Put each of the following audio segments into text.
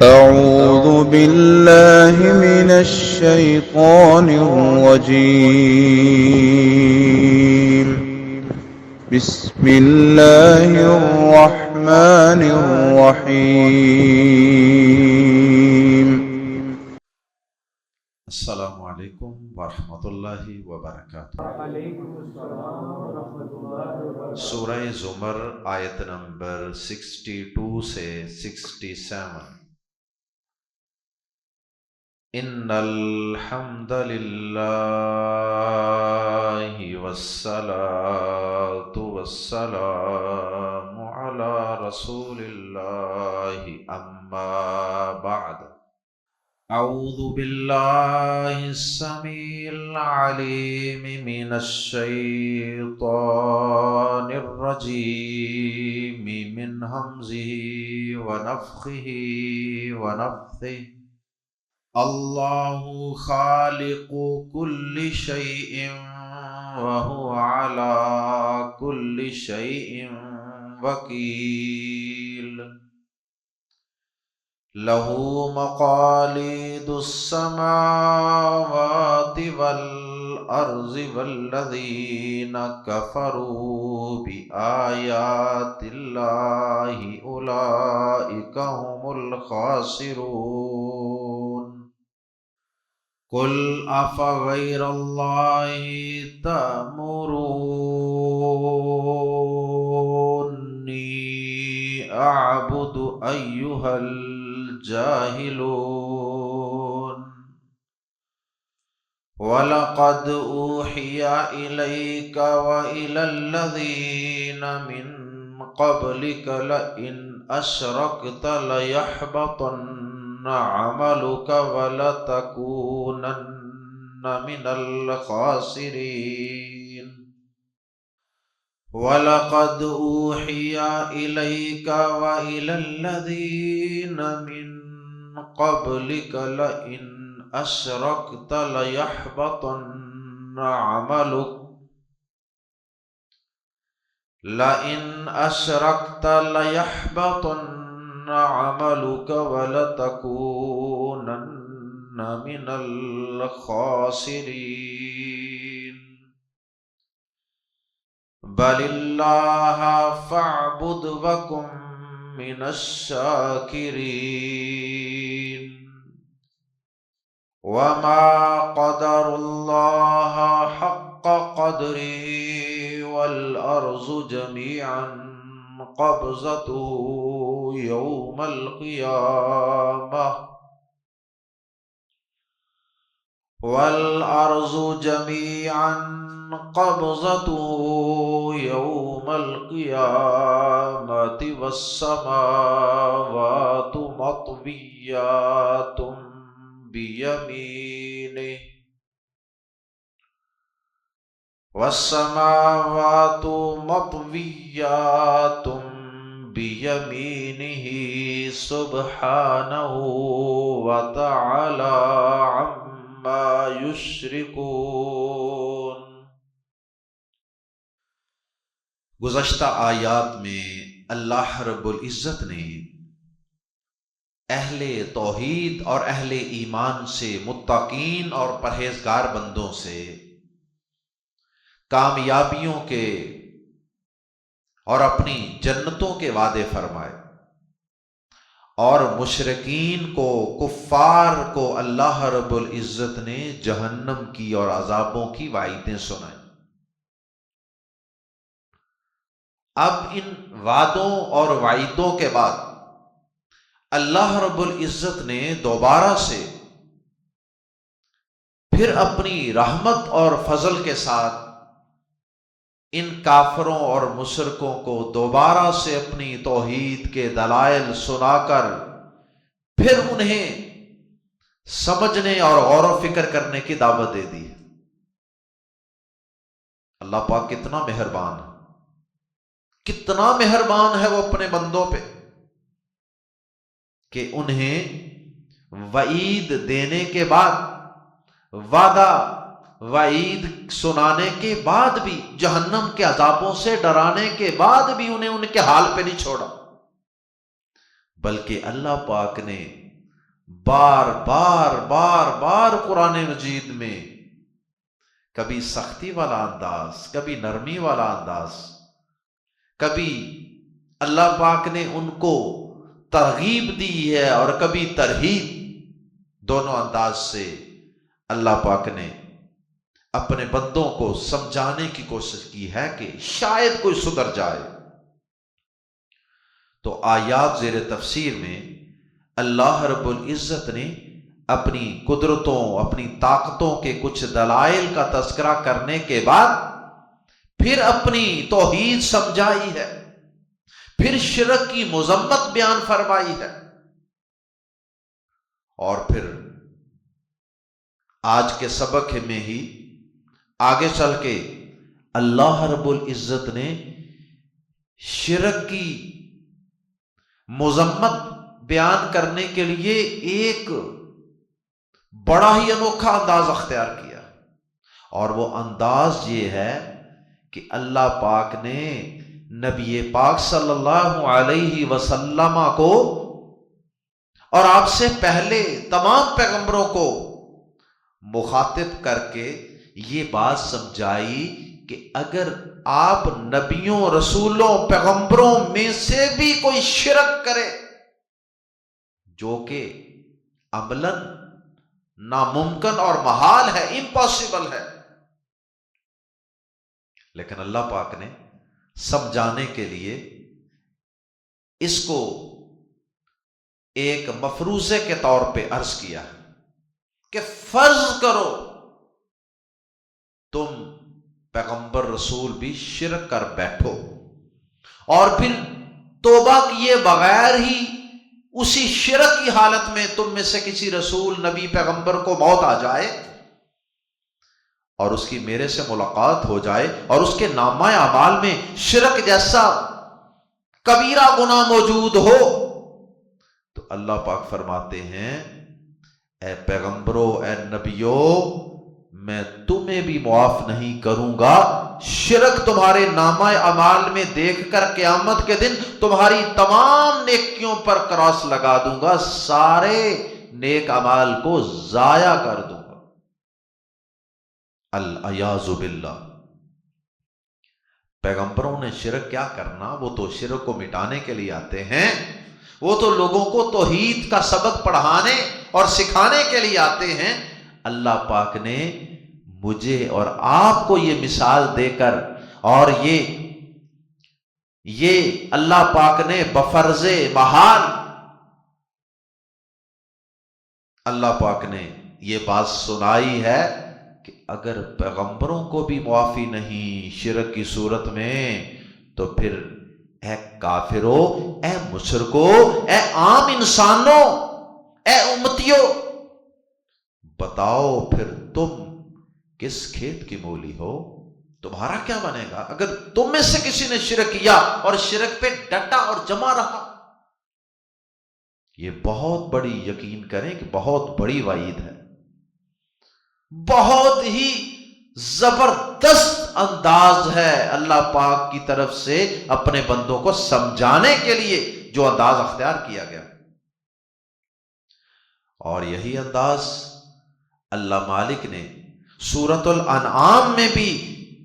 أعوذ بالله من الشيطان الرجيم. بسم الله الرحمن الرحيم. السلام علیکم ورحمۃ اللہ وبرکاتہ۔ سورہ زمر آیت نمبر 62 سے 67۔ ان الحمد للہ والصلاة والسلام علی رسول اللہ اما بعد۔ اعوذ باللہ السمیع العلیم من الشیطان الرجیم من ہمزہ ونفخہ ونفثہ۔ اللہ خالق کل شیء وہو علی کل شیء وکیل۔ لہ مقالید السماوات والارض والذین کفروا بآیات اللہ اولئک هم الخاسرون۔ قل افغیر اللہ تأمرونی اعبد ایہا الجاہلون۔ وَلَقَدْ أُوحِيَ إِلَيْكَ وَإِلَى الَّذِينَ مِن قَبْلِكَ لَئِنْ أَشْرَكْتَ لَيَحْبَطَنَّ عَمَلُكَ وَلَتَكُونَنَّ مِنَ الْخَاسِرِينَ۔ وَلَقَدْ أُوحِيَ إِلَيْكَ وَإِلَى الَّذِينَ مِن قَبْلِكَ لَئِنْ أَشْرَكْتَ لَيَحْبَطَنَّ عَمَلُكَ وَلَتَكُونَنَّ مِنَ الْخَاسِرِينَ۔ بَلِ اللَّهَ فَاعْبُدْ وَكُن مِّنَ الشَّاكِرِينَ۔ وَمَا قَدَرُوا اللَّهَ حَقَّ قَدْرِهِ وَالْأَرْضُ جَمِيعًا قَبْضَتُهُ يَوْمَ الْقِيَامَةِ والسماوات مطويات بيمينه سبحانه وتعالى عما يشركون۔ گزشتہ آیات میں اللہ رب العزت نے اہل توحید اور اہل ایمان سے، متقین اور پرہیزگار بندوں سے کامیابیوں کے اور اپنی جنتوں کے وعدے فرمائے، اور مشرکین کو، کفار کو اللہ رب العزت نے جہنم کی اور عذابوں کی وعیدیں سنائیں۔ اب ان وعدوں اور وعیدوں کے بعد اللہ رب العزت نے دوبارہ سے پھر اپنی رحمت اور فضل کے ساتھ ان کافروں اور مشرکوں کو دوبارہ سے اپنی توحید کے دلائل سنا کر پھر انہیں سمجھنے اور غور و فکر کرنے کی دعوت دے دی۔ اللہ پاک کتنا مہربان ہے، کتنا مہربان ہے وہ اپنے بندوں پہ کہ انہیں وعید دینے کے بعد، وعدہ وعید سنانے کے بعد بھی، جہنم کے عذابوں سے ڈرانے کے بعد بھی انہیں ان کے حال پہ نہیں چھوڑا، بلکہ اللہ پاک نے بار بار بار بار قرآن مجید میں کبھی سختی والا انداز، کبھی نرمی والا انداز، کبھی اللہ پاک نے ان کو ترغیب دی ہے اور کبھی ترہیب، دونوں انداز سے اللہ پاک نے اپنے بندوں کو سمجھانے کی کوشش کی ہے کہ شاید کوئی سدھر جائے۔ تو آیات زیر تفسیر میں اللہ رب العزت نے اپنی قدرتوں، اپنی طاقتوں کے کچھ دلائل کا تذکرہ کرنے کے بعد پھر اپنی توحید سمجھائی ہے، پھر شرک کی مذمت بیان فرمائی ہے، اور پھر آج کے سبق میں ہی آگے چل کے اللہ رب العزت نے شرک کی مذمت بیان کرنے کے لیے ایک بڑا ہی انوکھا انداز اختیار کیا، اور وہ انداز یہ ہے کہ اللہ پاک نے نبی پاک صلی اللہ علیہ وسلم کو اور آپ سے پہلے تمام پیغمبروں کو مخاطب کر کے یہ بات سمجھائی کہ اگر آپ نبیوں، رسولوں، پیغمبروں میں سے بھی کوئی شرک کرے جو کہ عملاً ناممکن اور محال ہے، امپاسبل ہے، لیکن اللہ پاک نے سمجھانے کے لیے اس کو ایک مفروضے کے طور پہ عرض کیا کہ فرض کرو تم پیغمبر رسول بھی شرک کر بیٹھو اور پھر توبہ کیے بغیر ہی اسی شرک کی حالت میں تم میں سے کسی رسول، نبی، پیغمبر کو موت آ جائے اور اس کی میرے سے ملاقات ہو جائے اور اس کے نامہ اعمال میں شرک جیسا کبیرہ گناہ موجود ہو، تو اللہ پاک فرماتے ہیں اے پیغمبروں، اے نبیوں، میں تمہیں بھی معاف نہیں کروں گا، شرک تمہارے نامہ اعمال میں دیکھ کر قیامت کے دن تمہاری تمام نیکیوں پر کراس لگا دوں گا، سارے نیک اعمال کو ضائع کر دوں گا۔ العیاذ باللہ۔ پیغمبروں نے شرک کیا کرنا، وہ تو شرک کو مٹانے کے لیے آتے ہیں، وہ تو لوگوں کو توحید کا سبق پڑھانے اور سکھانے کے لیے آتے ہیں۔ اللہ پاک نے مجھے اور آپ کو یہ مثال دے کر، اور یہ اللہ پاک نے بفرض محال اللہ پاک نے یہ بات سنائی ہے کہ اگر پیغمبروں کو بھی معافی نہیں شرک کی صورت میں، تو پھر اے کافروں، اے مشرکوں، اے عام انسانوں، اے امتیوں، بتاؤ پھر تم کس کھیت کی مولی ہو، تمہارا کیا بنے گا اگر تم میں سے کسی نے شرک کیا اور شرک پہ ڈٹا اور جمع رہا۔ یہ بہت بڑی، یقین کریں کہ بہت بڑی وعید ہے، بہت ہی زبردست انداز ہے اللہ پاک کی طرف سے اپنے بندوں کو سمجھانے کے لیے جو انداز اختیار کیا گیا، اور یہی انداز اللہ مالک نے سورۃ الانعام میں بھی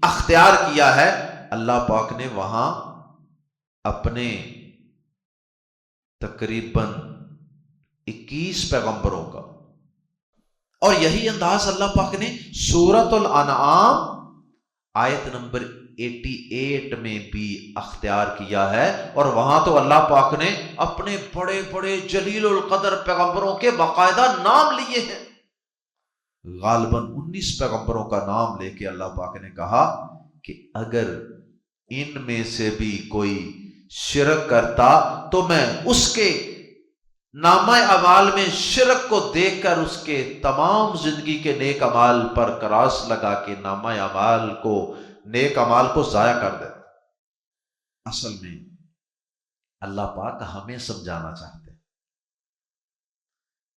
اختیار کیا ہے۔ اللہ پاک نے وہاں اپنے تقریباً 21 پیغمبروں کا، اور یہی انداز اللہ پاک نے سورۃ الانعام آیت نمبر 88 میں بھی اختیار کیا ہے، اور وہاں تو اللہ پاک نے اپنے بڑے بڑے جلیل القدر پیغمبروں کے باقاعدہ نام لیے ہیں، غالباً 19 پیغمبروں کا نام لے کے اللہ پاک نے کہا کہ اگر ان میں سے بھی کوئی شرک کرتا تو میں اس کے نامہ اعمال میں شرک کو دیکھ کر اس کے تمام زندگی کے نیک اعمال پر کراس لگا کے نامہ اعمال کو، نیک اعمال کو ضائع کر دیتا۔ اصل میں اللہ پاک ہمیں سمجھانا چاہتے ہیں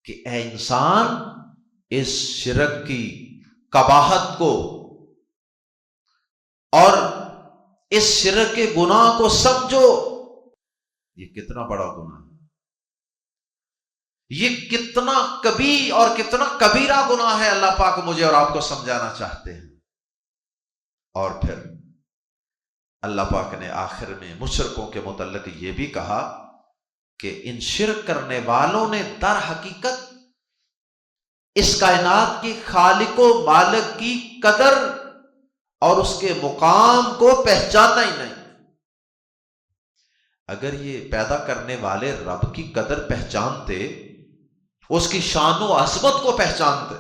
کہ اے انسان، اس شرک کی قباحت کو اور اس شرک کے گناہ کو سمجھو، یہ کتنا بڑا گناہ ہے، یہ کتنا کبھی اور کتنا کبیرہ گناہ ہے، اللہ پاک مجھے اور آپ کو سمجھانا چاہتے ہیں۔ اور پھر اللہ پاک نے آخر میں مشرکوں کے متعلق یہ بھی کہا کہ ان شرک کرنے والوں نے در حقیقت اس کائنات کی خالق و مالک کی قدر اور اس کے مقام کو پہچانا ہی نہیں۔ اگر یہ پیدا کرنے والے رب کی قدر پہچانتے، اس کی شان و عظمت کو پہچانتے،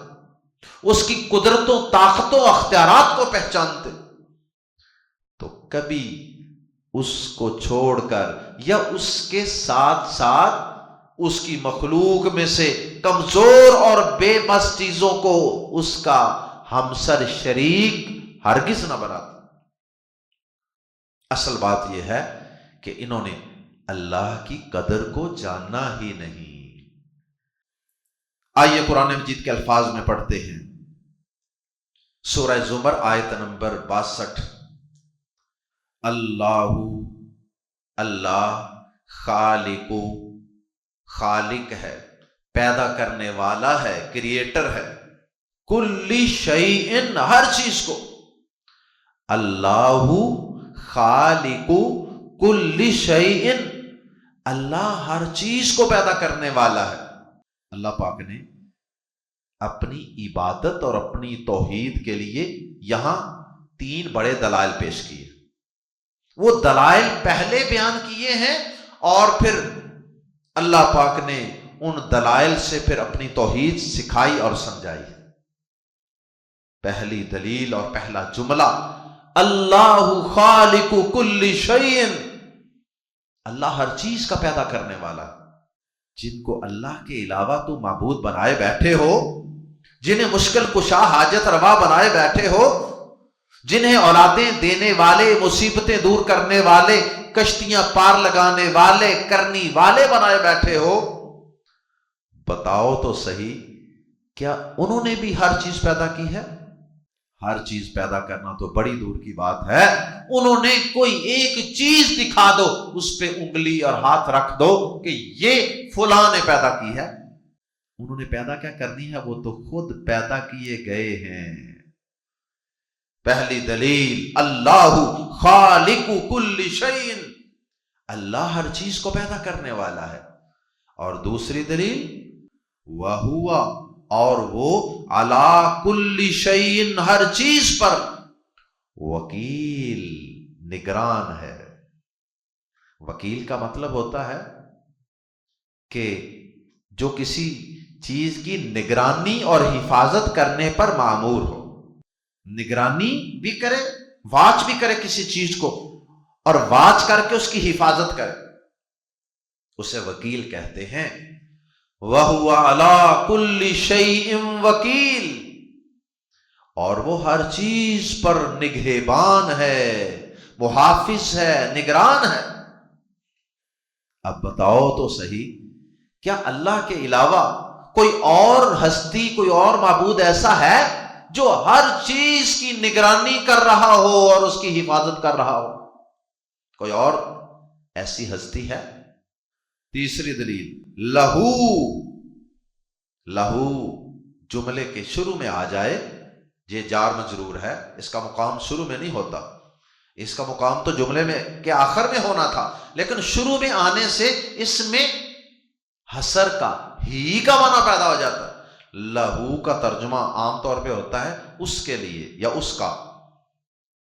اس کی قدرتوں، طاقتوں، اختیارات کو پہچانتے، تو کبھی اس کو چھوڑ کر یا اس کے ساتھ ساتھ اس کی مخلوق میں سے کمزور اور بے بس چیزوں کو اس کا ہمسر شریک ہرگز نہ بناتے۔ اصل بات یہ ہے کہ انہوں نے اللہ کی قدر کو جاننا ہی نہیں۔ آئیے قرآن مجید کے الفاظ میں پڑھتے ہیں، سورہ زمر آیت نمبر 62۔ اللہ خالق ہے، پیدا کرنے والا ہے، کریٹر ہے، کل شیء ہر چیز کو، اللہ خالق کل شیء، اللہ ہر چیز کو پیدا کرنے والا ہے۔ اللہ پاک نے اپنی عبادت اور اپنی توحید کے لیے یہاں 3 بڑے دلائل پیش کیے۔ وہ دلائل پہلے بیان کیے ہیں اور پھر اللہ پاک نے ان دلائل سے پھر اپنی توحید سکھائی اور سمجھائی۔ پہلی دلیل اور پہلا جملہ، اللہ خالق کل شیء، اللہ ہر چیز کا پیدا کرنے والا۔ جن کو اللہ کے علاوہ تو معبود بنائے بیٹھے ہو، جنہیں مشکل کشا حاجت روا بنائے بیٹھے ہو، جنہیں اولادیں دینے والے، مصیبتیں دور کرنے والے، کشتیاں پار لگانے والے، کرنی والے بنائے بیٹھے ہو، بتاؤ تو صحیح کیا انہوں نے بھی ہر چیز پیدا کی ہے؟ ہر چیز پیدا کرنا تو بڑی دور کی بات ہے۔ انہوں نے کوئی ایک چیز دکھا دو، اس پہ انگلی اور ہاتھ رکھ دو کہ یہ فلاں نے پیدا کی ہے۔ انہوں نے پیدا کیا کرنی ہے؟ وہ تو خود پیدا کیے گئے ہیں۔ پہلی دلیل، اللہ خالق کل شیء، اللہ ہر چیز کو پیدا کرنے والا ہے۔ اور دوسری دلیل، وَهُوَ، اور وہ عَلَى كُلِّ شَيْءٍ، ہر چیز پر وکیل، نگران ہے۔ وکیل کا مطلب ہوتا ہے کہ جو کسی چیز کی نگرانی اور حفاظت کرنے پر مامور ہو۔ نگرانی بھی کرے، واچ بھی کرے کسی چیز کو، اور واچ کر کے اس کی حفاظت کرے، اسے وکیل کہتے ہیں۔ وَهُوَ عَلَى كُلِّ شَيْءٍ وَكِيلٌ، اور وہ ہر چیز پر نگہبان ہے، محافظ ہے، نگران ہے۔ اب بتاؤ تو صحیح، کیا اللہ کے علاوہ کوئی اور ہستی، کوئی اور معبود ایسا ہے جو ہر چیز کی نگرانی کر رہا ہو اور اس کی حفاظت کر رہا ہو؟ کوئی اور ایسی ہستی ہے؟ تیسری دلیل، لہو جملے کے شروع میں آ جائے، یہ جار مجرور ہے، اس کا مقام شروع میں نہیں ہوتا، اس کا مقام تو جملے میں کے آخر میں ہونا تھا، لیکن شروع میں آنے سے اس میں حسر کا، ہی کا معنی پیدا ہو جاتا ہے۔ لہو کا ترجمہ عام طور پہ ہوتا ہے اس کے لیے یا اس کا،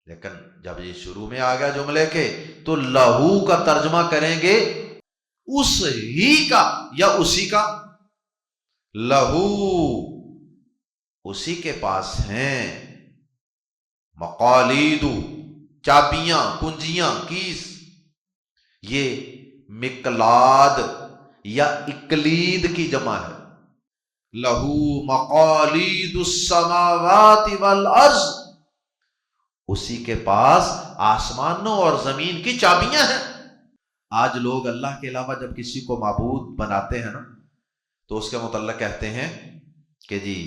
لیکن جب یہ شروع میں آ گیا جملے کے تو لہو کا ترجمہ کریں گے اس ہی کا یا اسی کا۔ لہو، اسی کے پاس ہیں، مقالید، چابیاں، کنجیاں، کیز، یہ مقلاد یا اقلید کی جمع ہے۔ لہو مقالید السماوات والارض، اسی کے پاس آسمانوں اور زمین کی چابیاں ہیں۔ آج لوگ اللہ کے علاوہ جب کسی کو معبود بناتے ہیں نا تو اس کے متعلق کہتے ہیں کہ جی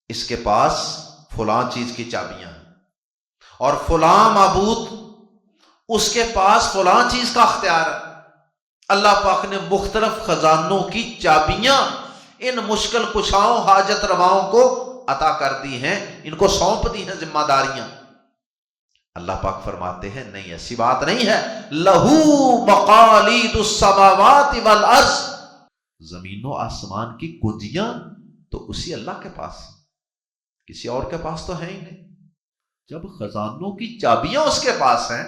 اس کے پاس فلاں چیز کی چابیاں ہیں، اور فلاں معبود اس کے پاس فلاں چیز کا اختیار ہے۔ اللہ پاک نے مختلف خزانوں کی چابیاں ان مشکل کشاؤں حاجت رواؤں کو عطا کر دی ہیں، ان کو سونپ دی ہیں ذمہ داریاں۔ اللہ پاک فرماتے ہیں نہیں، ایسی بات نہیں ہے۔ لہو مقالید السماوات والارض، زمین و آسمان کی کنجیاں تو اسی اللہ کے پاس ہیں، کسی اور کے پاس تو ہے ہی نہیں۔ جب خزانوں کی چابیاں اس کے پاس ہیں،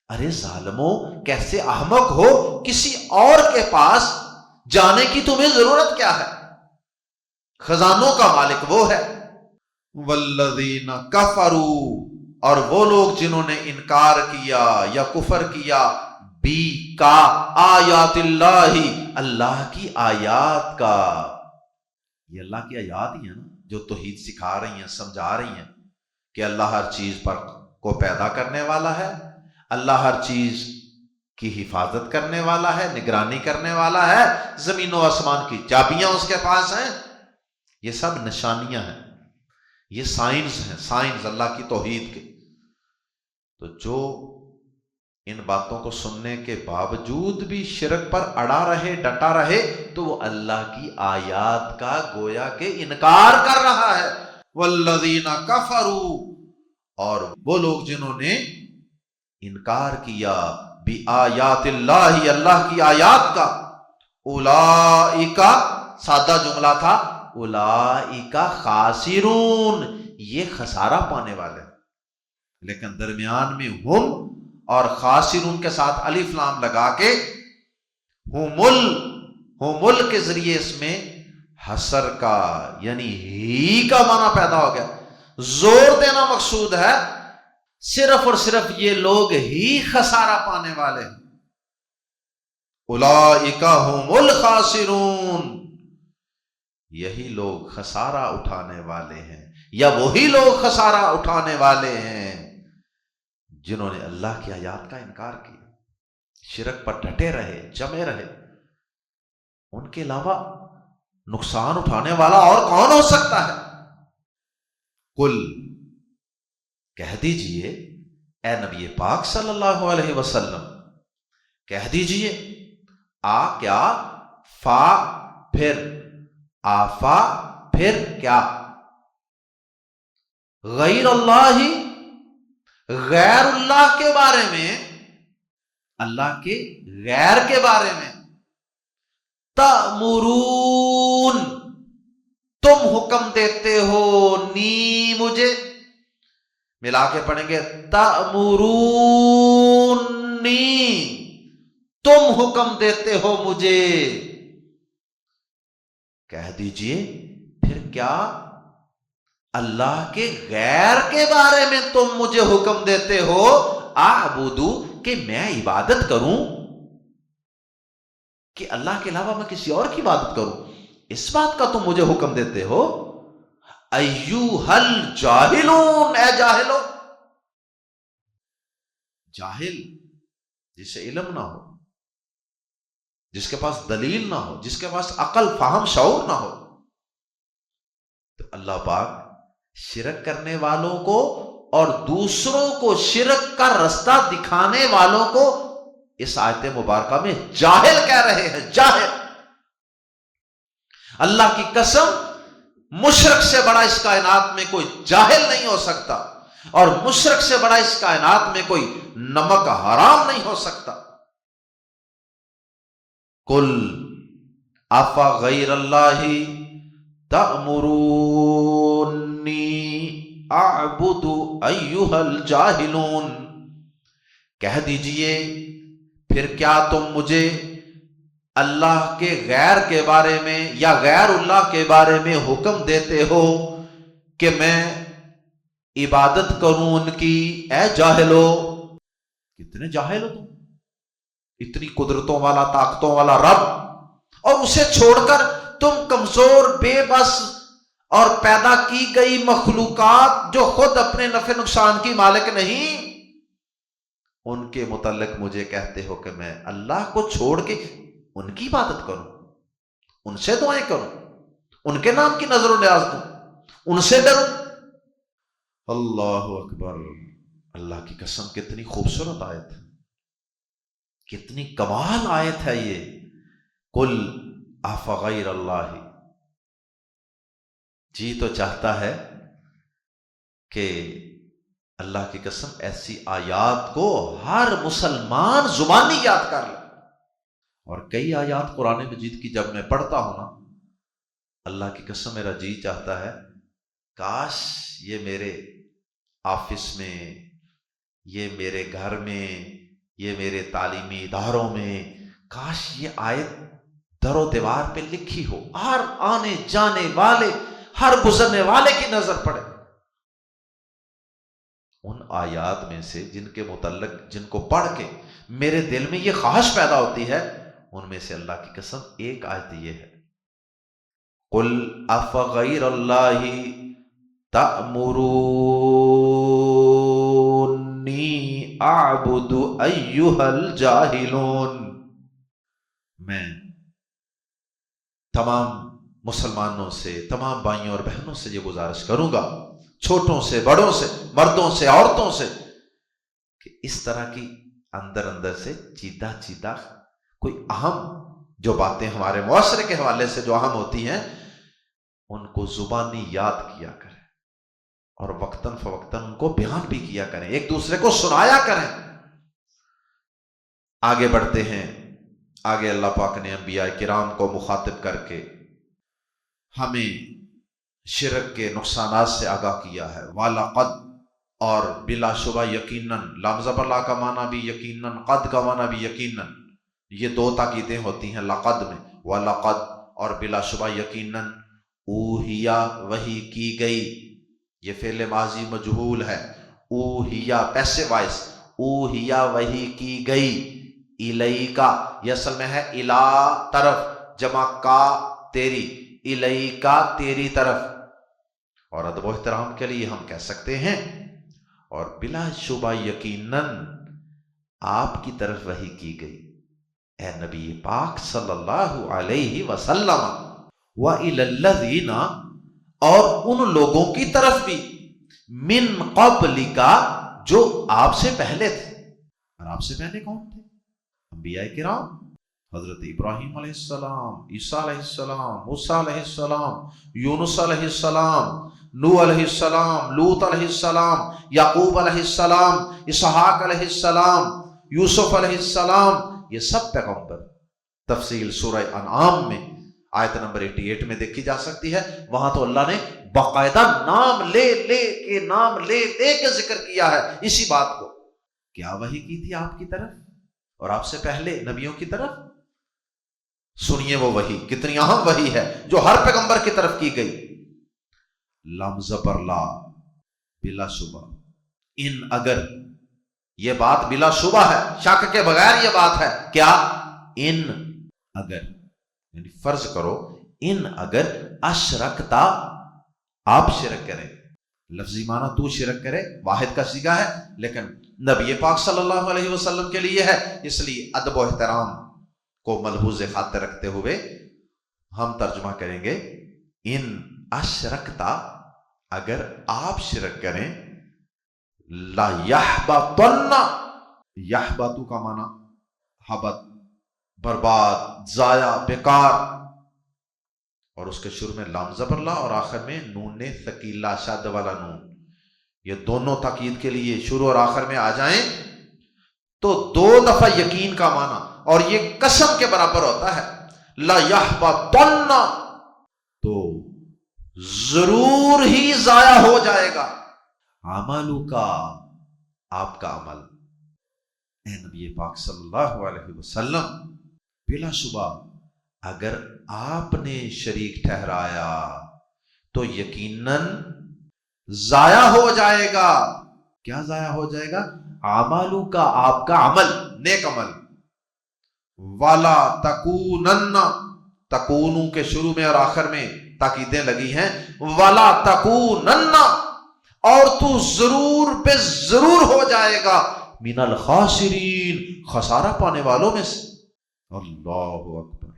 ارے ظالموں کیسے احمق ہو، کسی اور کے پاس جانے کی تمہیں ضرورت کیا ہے؟ خزانوں کا مالک وہ ہے۔ والذین کفروا، اور وہ لوگ جنہوں نے انکار کیا یا کفر کیا، بی کا آیات اللہ، اللہ کی آیات کا۔ یہ اللہ کی آیات ہی ہیں نا جو توحید سکھا رہی ہیں، سمجھا رہی ہیں کہ اللہ ہر چیز پر کو پیدا کرنے والا ہے، اللہ ہر چیز کی حفاظت کرنے والا ہے، نگرانی کرنے والا ہے، زمین و آسمان کی چابیاں اس کے پاس ہیں۔ یہ سب نشانیاں ہیں، یہ سائنس ہیں، سائنس اللہ کی توحید کے۔ تو جو ان باتوں کو سننے کے باوجود بھی شرک پر اڑا رہے، ڈٹا رہے، تو وہ اللہ کی آیات کا گویا کہ انکار کر رہا ہے۔ والذین کفروا، اور وہ لوگ جنہوں نے انکار کیا بآیات اللہ، اللہ کی آیات کا، اولئک، سادہ جملہ تھا، اولئک خاسرون، یہ خسارہ پانے والے، لیکن درمیان میں ہم اور خاسرون کے ساتھ الف لام لگا کے ہمل کے ذریعے اس میں حسر کا یعنی ہی کا معنی پیدا ہو گیا۔ زور دینا مقصود ہے، صرف اور صرف یہ لوگ ہی خسارہ پانے والے ہیں۔ اولئک هم الخاسرون، یہی لوگ خسارہ اٹھانے والے ہیں، یا وہی لوگ خسارہ اٹھانے والے ہیں جنہوں نے اللہ کی آیات کا انکار کیا، شرک پر ڈٹے رہے، جمے رہے۔ ان کے علاوہ نقصان اٹھانے والا اور کون ہو سکتا ہے؟ قل، کہہ دیجئے اے نبی پاک صلی اللہ علیہ وسلم، کہہ دیجئے، آ کیا، فا پھر، آفا پھر کیا، غیر اللہ، غیر اللہ کے بارے میں، اللہ کے غیر کے بارے میں، تأمرون، تم حکم دیتے ہو، نی مجھے، ملا کے پڑھیں گے تأمرونی، تم حکم دیتے ہو مجھے۔ کہہ دیجئے پھر کیا، اللہ کے غیر کے بارے میں تم مجھے حکم دیتے ہو، اعبدو، کہ میں عبادت کروں، کہ اللہ کے علاوہ میں کسی اور کی عبادت کروں، اس بات کا تم مجھے حکم دیتے ہو۔ ایوہا الجاہلون، اے جاہلو، جاہل جسے علم نہ ہو، جس کے پاس دلیل نہ ہو، جس کے پاس عقل، فہم، شعور نہ ہو، تو اللہ پاک شرک کرنے والوں کو اور دوسروں کو شرک کا رستہ دکھانے والوں کو اس آیت مبارکہ میں جاہل کہہ رہے ہیں، جاہل۔ اللہ کی قسم، مشرک سے بڑا اس کائنات میں کوئی جاہل نہیں ہو سکتا، اور مشرک سے بڑا اس کائنات میں کوئی نمک حرام نہیں ہو سکتا۔ قل افا غیر اللہ تأمرونی اعبد ایھا الجاہلون، کہہ دیجئے پھر کیا تم مجھے اللہ کے غیر کے بارے میں یا غیر اللہ کے بارے میں حکم دیتے ہو کہ میں عبادت کروں ان کی؟ اے جاہلو، کتنے جاہل ہو تم، اتنی قدرتوں والا، طاقتوں والا رب، اور اسے چھوڑ کر تم کمزور، بے بس اور پیدا کی گئی مخلوقات جو خود اپنے نفع نقصان کی مالک نہیں، ان کے متعلق مجھے کہتے ہو کہ میں اللہ کو چھوڑ کے ان کی عبادت کروں، ان سے دعائیں کروں، ان کے نام کی نظر و نیاز دوں، ان سے ڈروں۔ اللہ اکبر، اللہ کی قسم کتنی خوبصورت آیت ہے، کتنی کمال آیت ہے یہ، قل افغیر اللہ، جی تو چاہتا ہے کہ اللہ کی قسم ایسی آیات کو ہر مسلمان زبانی یاد کر لے۔ اور کئی آیات قرآن مجید کی جب میں پڑھتا ہوں نا، اللہ کی قسم میرا جی چاہتا ہے کاش یہ میرے آفس میں، یہ میرے گھر میں، یہ میرے تعلیمی اداروں میں، کاش یہ آیت در و دیوار پہ لکھی ہو، ہر آنے جانے والے، ہر گزرنے والے کی نظر پڑے۔ ان آیات میں سے جن کے متعلق، جن کو پڑھ کے میرے دل میں یہ خواہش پیدا ہوتی ہے، ان میں سے اللہ کی قسم ایک آیت یہ ہے، قل افغیر اللہ تأمرونی اعبد ایھا الجاہلون۔ میں تمام مسلمانوں سے، تمام بھائیوں اور بہنوں سے یہ گزارش کروں گا، چھوٹوں سے بڑوں سے، مردوں سے عورتوں سے، کہ اس طرح کی اندر اندر سے چیدہ چیدہ کوئی اہم جو باتیں ہمارے معاشرے کے حوالے سے جو اہم ہوتی ہیں، ان کو زبانی یاد کیا کریں اور وقتاً فوقتاً ان کو بیان بھی کیا کریں، ایک دوسرے کو سنایا کریں۔ آگے بڑھتے ہیں، آگے اللہ پاک نے انبیاء کرام کو مخاطب کر کے ہمیں شرک کے نقصانات سے آگاہ کیا ہے۔ وَلَقَدْ، اور بلا شبہ یقیناً، لام زبر لا کا معنی بھی یقیناً، قد کا معنی بھی یقیناً، یہ دو تاکیدیں ہوتی ہیں لقد میں۔ وَلَقَدْ، اور بلا شبہ یقیناً، اوہیا، وحی کی گئی، یہ فعل ماضی مجہول ہے، اوہیا پیسے وائس، اوہیا وحی کی گئی، الیکا، یہ اصل میں ہے الا طرف، جمع کا تیری، الیکا تیری طرف، اور ادب و احترام کے لیے ہم کہہ سکتے ہیں اور بلا شبہ یقیناً آپ کی طرف وحی کی گئی، اے نبی پاک صلی اللہ علیہ وسلم، وَإِلَى الَّذِينَ، اور ان لوگوں کی طرف بھی، من قبلک، جو آپ سے پہلے تھے۔ اور آپ سے پہلے کون تھے؟ انبیاء کرام، حضرت ابراہیم علیہ السلام، عیسیٰ علیہ السلام، موسیٰ علیہ السلام، یونس علیہ السلام، نوح علیہ السلام، لوط علیہ السلام، یعقوب علیہ السلام، اسحاق علیہ السلام، یوسف علیہ السلام، یہ سب پیغمبر۔ تفصیل سورہ انعام میں آیت نمبر 88 میں دیکھی جا سکتی ہے، وہاں تو اللہ نے باقاعدہ نام لے کے ذکر کیا ہے اسی بات کو۔ کیا وحی کی تھی آپ کی طرف اور آپ سے پہلے نبیوں کی طرف؟ سنیے وہ وحی، کتنی اہم وحی ہے جو ہر پیغمبر کی طرف کی گئی۔ لام زبر لا، بلا شبہ، ان اگر، یہ بات بلا شبہ ہے، شک کے بغیر یہ بات ہے، کیا؟ ان اگر، یعنی فرض کرو، ان اگر اشرکتا، آپ شرک کریں، لفظی معنی تو شرک کرے واحد کا صیغہ ہے، لیکن نبی پاک صلی اللہ علیہ وسلم کے لیے ہے، اس لیے ادب و احترام کو ملحوظ خاطر رکھتے ہوئے ہم ترجمہ کریں گے، ان اشرکتا، اگر آپ شرک کریں، لا یحبطن، یحبطو کا معنی حبط، برباد، ضائع، بیکار، اور اس کے شروع میں لام زبر لا اور آخر میں نون ثقیلہ، شد والا نون، یہ دونوں تاکید کے لیے شروع اور آخر میں آ جائیں تو دو دفعہ یقین کا معنی، اور یہ قسم کے برابر ہوتا ہے، لا یحبطن، تو ضرور ہی ضائع ہو جائے گا، عملو کا، آپ کا عمل، اے نبی پاک صلی اللہ علیہ وسلم، بلا شبہ اگر آپ نے شریک ٹھہرایا تو یقیناً ضائع ہو جائے گا۔ کیا ضائع ہو جائے گا؟ عملو کا، آپ کا عمل، نیک عمل۔ وَلَا تَكُونَنَّ، تکونو کے شروع میں اور آخر میں تاکیدیں لگی ہیں، وَلَا تَكُونَنَّ، اور تو ضرور بے ضرور ہو جائے گا، من الخاسرین، خسارہ پانے والوں میں سے۔ اللہ اکبر،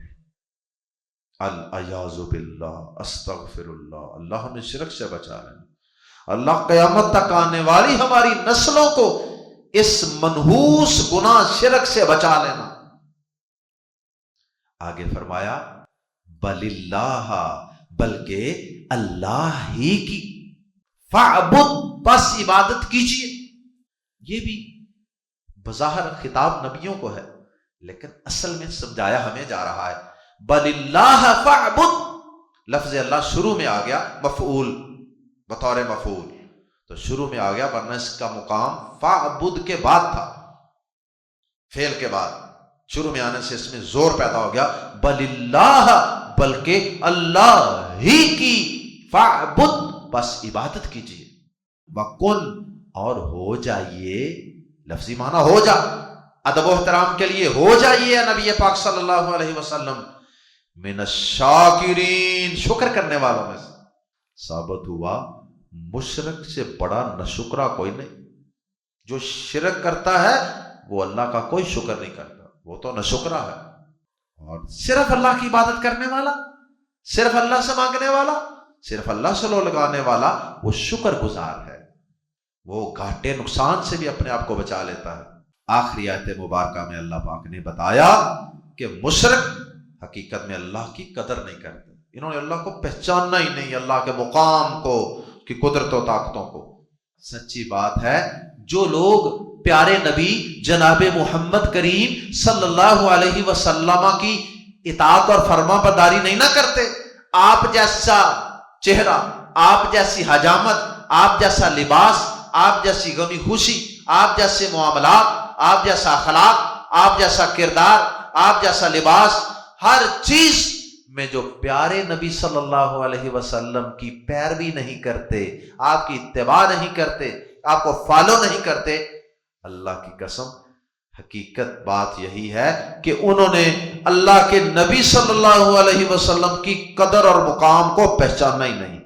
العیاذ باللہ، استغفر اللہ، اللہ ہمیں شرک سے بچا رہے ہیں۔ اللہ قیامت تک آنے والی ہماری نسلوں کو اس منحوس گناہ شرک سے بچا لینا۔ آگے فرمایا بل اللہ، بلکہ اللہ ہی کی، فاعبد، بس عبادت کیجیے۔ یہ بھی بظاہر خطاب نبیوں کو ہے، لیکن اصل میں سمجھایا ہمیں جا رہا ہے بل اللہ فاعبد۔ لفظ اللہ شروع میں آ گیا مفعول، بطور مفعول، تو شروع میں آ گیا، ورنہ اس کا مقام فاعبد کے بعد تھا، فعل کے بعد شروع میں آنے سے اس میں زور پیدا ہو گیا۔ بل اللہ، بلکہ اللہ ہی کی، فاعبد، بس عبادت کیجیے، وکن، اور ہو جائیے، لفظی معنی ہو جا، ادب و احترام کے لیے ہو جائیے نبی پاک صلی اللہ علیہ وسلم من الشاکرین، شکر کرنے والوں میں سے۔ ثابت ہوا مشرک سے بڑا ناشکرا کوئی نہیں۔ جو شرک کرتا ہے وہ اللہ کا کوئی شکر نہیں کرتا، وہ تو ناشکرا ہے۔ اور صرف اللہ کی عبادت کرنے والا، صرف اللہ سے مانگنے والا، صرف اللہ سے لو لگانے والا، وہ شکر گزار ہے، وہ گھاٹے نقصان سے بھی اپنے آپ کو بچا لیتا ہے۔ آخری آیت مبارکہ میں اللہ پاک نے بتایا کہ مشرک حقیقت میں اللہ کی قدر نہیں کرتے، انہوں نے اللہ کو پہچاننا ہی نہیں، اللہ کے مقام کو، کی قدرت و طاقتوں کو۔ سچی بات ہے، جو لوگ پیارے نبی جناب محمد کریم صلی اللہ علیہ وسلم کی اطاعت اور فرما برداری نہیں نہ کرتے، آپ جیسا چہرہ، آپ جیسی حجامت، آپ جیسا لباس، آپ جیسی غمی خوشی، آپ جیسے معاملات، آپ جیسا اخلاق، آپ جیسا کردار، آپ جیسا لباس، ہر چیز میں جو پیارے نبی صلی اللہ علیہ وسلم کی پیروی نہیں کرتے، آپ کی اتباع نہیں کرتے، آپ کو فالو نہیں کرتے، اللہ کی قسم حقیقت بات یہی ہے کہ انہوں نے اللہ کے نبی صلی اللہ علیہ وسلم کی قدر اور مقام کو پہچانا ہی نہیں۔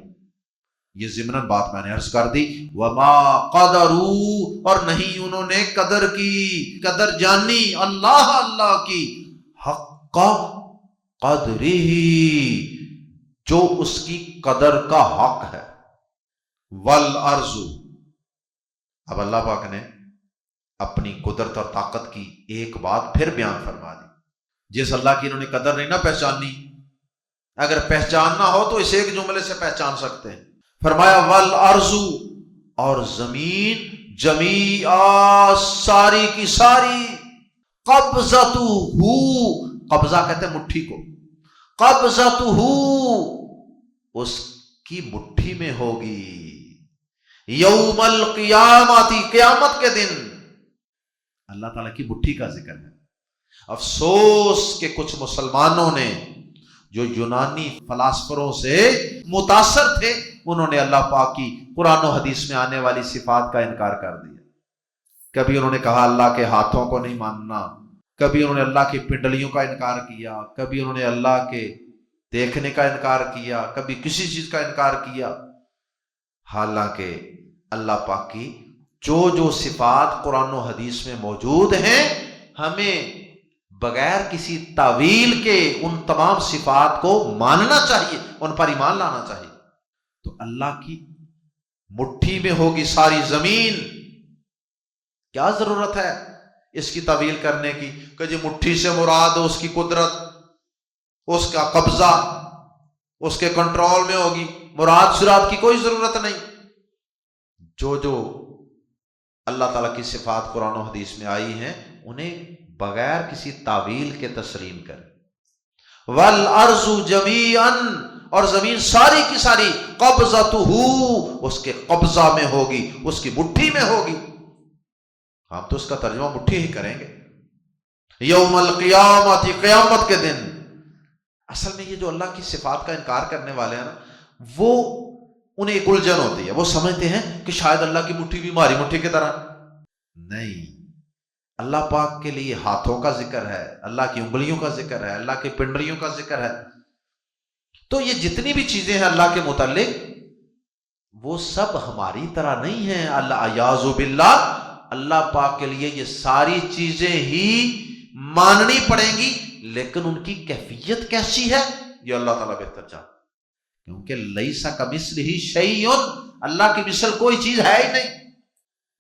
یہ ضمناً بات میں نے عرض کر دی، وما قدروا، اور نہیں انہوں نے قدر کی، قدر جانی اللہ کی، حق قدرہ، جو اس کی قدر کا حق ہے، والارض۔ اب اللہ پاک نے اپنی قدرت اور طاقت کی ایک بات پھر بیان فرما دی، جس اللہ کی انہوں نے قدر نہیں نہ پہچانی، اگر پہچاننا ہو تو اس ایک جملے سے پہچان سکتے ہیں۔ فرمایا والارض، اور زمین جمیعا، ساری کی ساری، قبضتہ، قبضہ کہتے ہیں مٹھی کو، قبضتہ، اس کی مٹھی میں ہوگی، یوم القیامت، قیامت کے دن۔ اللہ تعالیٰ کی مٹھی کا ذکر ہے۔ افسوس کہ کچھ مسلمانوں نے جو یونانی فلاسفروں سے متاثر تھے، انہوں نے اللہ پاک کی قرآن و حدیث میں آنے والی صفات کا انکار کر دیا۔ کبھی انہوں نے کہا اللہ کے ہاتھوں کو نہیں ماننا، کبھی انہوں نے اللہ کی پنڈلیوں کا انکار کیا، کبھی انہوں نے اللہ کے دیکھنے کا انکار کیا، کبھی کسی چیز کا انکار کیا، حالانکہ اللہ پاک کی جو صفات قرآن و حدیث میں موجود ہیں، ہمیں بغیر کسی تعویل کے ان تمام صفات کو ماننا چاہیے، ان پر ایمان لانا چاہیے۔ تو اللہ کی مٹھی میں ہوگی ساری زمین، کیا ضرورت ہے اس کی تعویل کرنے کی کہ جو مٹھی سے مراد اس کی قدرت، اس کا قبضہ، اس کے کنٹرول میں ہوگی، مراد شرات کی کوئی ضرورت نہیں۔ جو اللہ تعالیٰ کی صفات قرآن و حدیث میں آئی ہیں انہیں بغیر کسی تعویل کے تسلیم کریں۔ والارض جمیعا، اور زمین ساری کی ساری، قبضتہ، اس کے قبضہ میں ہوگی، اس کی مٹھی میں ہوگی۔ ہم تو اس کا ترجمہ مٹھی ہی کریں گے، یوم القیامت، قیامت کے دن۔ اصل میں یہ جو اللہ کی صفات کا انکار کرنے والے ہیں نا، وہ انہیں ایک الجھن ہوتی ہے، وہ سمجھتے ہیں کہ شاید اللہ کی مٹھی بھی ہماری مٹھی کی طرح نہیں۔ اللہ پاک کے لیے ہاتھوں کا ذکر ہے، اللہ کی انگلیوں کا ذکر ہے، اللہ کی پنڈلیوں کا ذکر ہے، تو یہ جتنی بھی چیزیں ہیں اللہ کے متعلق وہ سب ہماری طرح نہیں ہیں۔ اللہ اعوذ باللہ، اللہ پاک کے لیے یہ ساری چیزیں ہی ماننی پڑیں گی، لیکن ان کی کیفیت کیسی ہے یہ اللہ تعالیٰ بہتر جانتا، کیونکہ لیس کمثلہ شیء، اللہ کی مثل کوئی چیز ہے ہی نہیں۔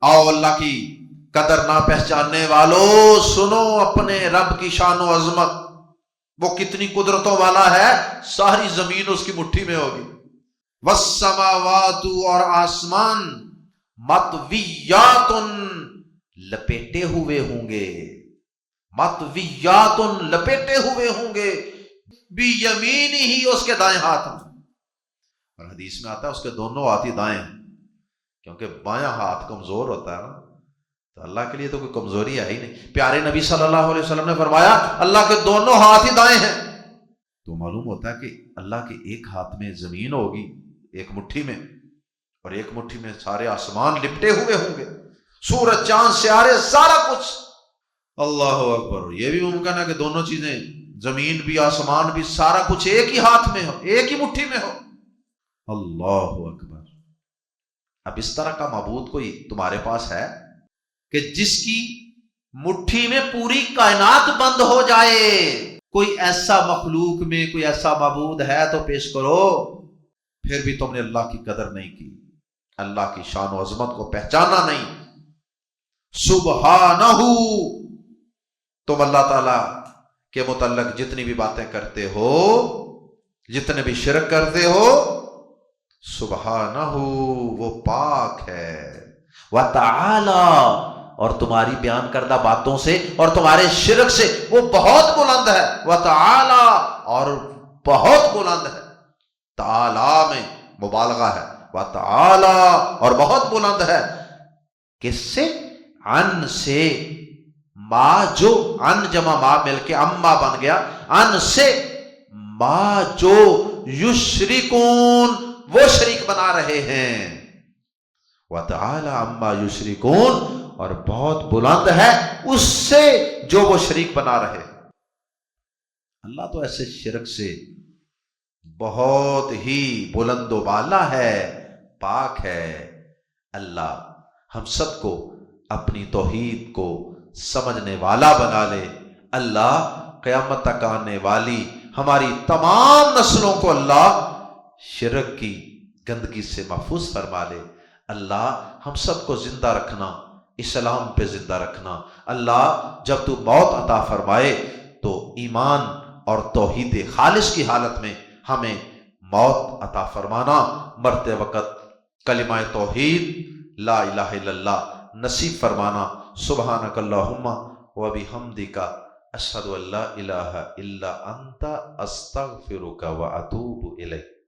آؤ اللہ کی قدر نہ پہچاننے والو سنو اپنے رب کی شان و عظمت، وہ کتنی قدرتوں والا ہے، ساری زمین اس کی مٹھی میں ہوگی۔ والسماوات، اور آسمان، مطویات، لپیٹے ہوئے ہوں گے، مطویات، لپیٹے ہوئے ہوں گے، بیمین ہی، اس کے دائیں ہاتھ میں۔ اور حدیث میں آتا ہے اس کے دونوں ہاتھ ہی دائیں ہیں، کیونکہ بایاں ہاتھ کمزور ہوتا ہے نا، تو اللہ کے لیے تو کوئی کمزوری ہے ہی نہیں۔ پیارے نبی صلی اللہ علیہ وسلم نے فرمایا اللہ کے دونوں ہاتھ ہی دائیں ہیں، تو معلوم ہوتا ہے کہ اللہ کے ایک ہاتھ میں زمین ہوگی، ایک مٹھی میں، اور ایک مٹھی میں سارے آسمان لپٹے ہوئے ہوں گے، سورج چاند سیارے سارا کچھ۔ اللہ اکبر۔ یہ بھی ممکن ہے کہ دونوں چیزیں، زمین بھی آسمان بھی، سارا کچھ ایک ہی ہاتھ میں ہو، ایک ہی مٹھی میں ہو۔ اللہ اکبر۔ اب اس طرح کا معبود کوئی تمہارے پاس ہے کہ جس کی مٹھی میں پوری کائنات بند ہو جائے؟ کوئی ایسا مخلوق میں کوئی ایسا معبود ہے تو پیش کرو۔ پھر بھی تم نے اللہ کی قدر نہیں کی، اللہ کی شان و عظمت کو پہچانا نہیں۔ سبحانہ، تم اللہ تعالی کے متعلق جتنی بھی باتیں کرتے ہو، جتنے بھی شرک کرتے ہو، سبحانہ، وہ پاک ہے، وتعالی، اور تمہاری بیان کردہ باتوں سے اور تمہارے شرک سے وہ بہت بلند ہے، وتعالی، اور بہت بلند ہے۔ تعالی میں مبالغہ ہے، وتعالی، اور بہت بلند ہے۔ کس سے؟ عن سے، ما، جو، عن جمع ما مل کے اما بن گیا، عن سے، ما، جو، یشرکون، وہ شریک بنا رہے ہیں، وتعالی عما یشرکون، اور بہت بلند ہے اس سے جو وہ شریک بنا رہے۔ اللہ تو ایسے شرک سے بہت ہی بلند و بالا ہے، پاک ہے۔ اللہ ہم سب کو اپنی توحید کو سمجھنے والا بنا لے۔ اللہ قیامت تک آنے والی ہماری تمام نسلوں کو اللہ شرک کی گندگی سے محفوظ فرما لے۔ اللہ ہم سب کو زندہ رکھنا، اسلام پہ زندہ رکھنا۔ اللہ جب تو موت عطا فرمائے تو ایمان اور توحید خالص کی حالت میں ہمیں موت عطا فرمانا، مرتے وقت کلمہ توحید لا الہ الا اللہ نصیب فرمانا۔ سبحانک اللہم و بحمدک، اشہد ان لا الہ الا انت، استغفرک و اتوب الیک۔